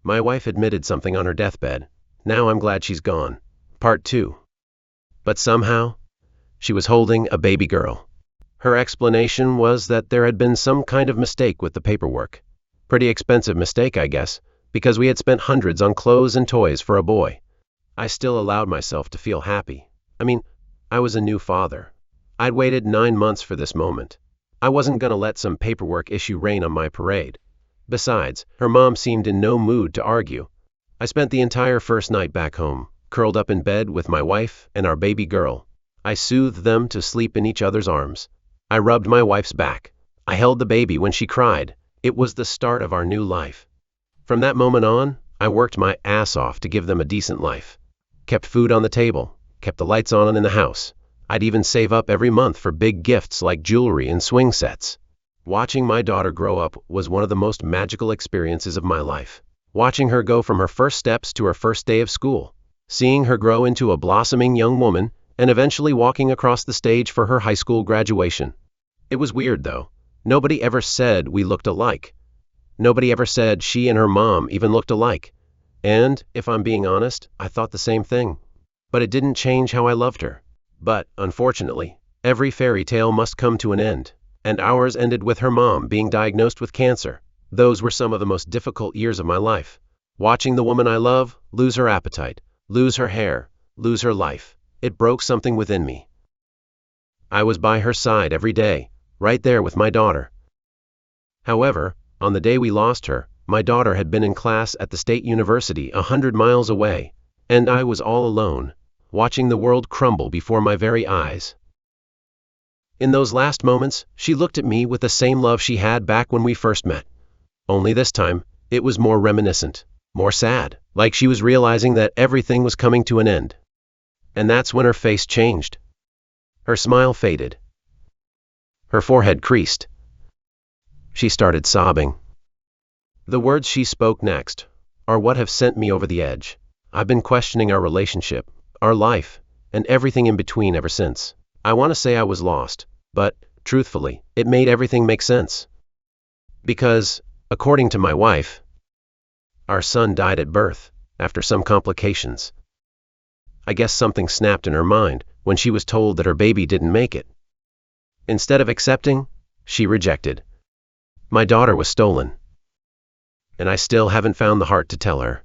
My wife admitted something on her deathbed. Now I'm glad she's gone. Part 2. But somehow, she was holding a baby girl. Her explanation was that there had been some kind of mistake with the paperwork. Pretty expensive mistake, I guess, because we had spent hundreds on clothes and toys for a boy. I still allowed myself to feel happy. I was a new father. I'd waited 9 months for this moment. I wasn't going to let some paperwork issue rain on my parade. Besides, her mom seemed in no mood to argue. I spent the entire first night back home, curled up in bed with my wife and our baby girl. I soothed them to sleep in each other's arms. I rubbed my wife's back. I held the baby when she cried. It was the start of our new life. From that moment on, I worked my ass off to give them a decent life. Kept food on the table, kept the lights on in the house. I'd even save up every month for big gifts like jewelry and swing sets. Watching my daughter grow up was one of the most magical experiences of my life. Watching her go from her first steps to her first day of school, seeing her grow into a blossoming young woman, and eventually walking across the stage for her high school graduation. It was weird though. Nobody ever said we looked alike. Nobody ever said she and her mom even looked alike. And, if I'm being honest, I thought the same thing. But it didn't change how I loved her. But, unfortunately, every fairy tale must come to an end, and ours ended with her mom being diagnosed with cancer. Those were some of the most difficult years of my life. Watching the woman I love lose her appetite, lose her hair, lose her life, it broke something within me. I was by her side every day, right there with my daughter. However, on the day we lost her, my daughter had been in class at the state university 100 miles away, and I was all alone, watching the world crumble before my very eyes. In those last moments, she looked at me with the same love she had back when we first met. Only this time, it was more reminiscent, more sad, like she was realizing that everything was coming to an end. And that's when her face changed. Her smile faded. Her forehead creased. She started sobbing. The words she spoke next are what have sent me over the edge. I've been questioning our relationship, our life, and everything in between ever since. I want to say I was lost, but, truthfully, it made everything make sense. Because, according to my wife, our son died at birth, after some complications. I guess something snapped in her mind when she was told that her baby didn't make it. Instead of accepting, she rejected. My daughter was stolen. And I still haven't found the heart to tell her.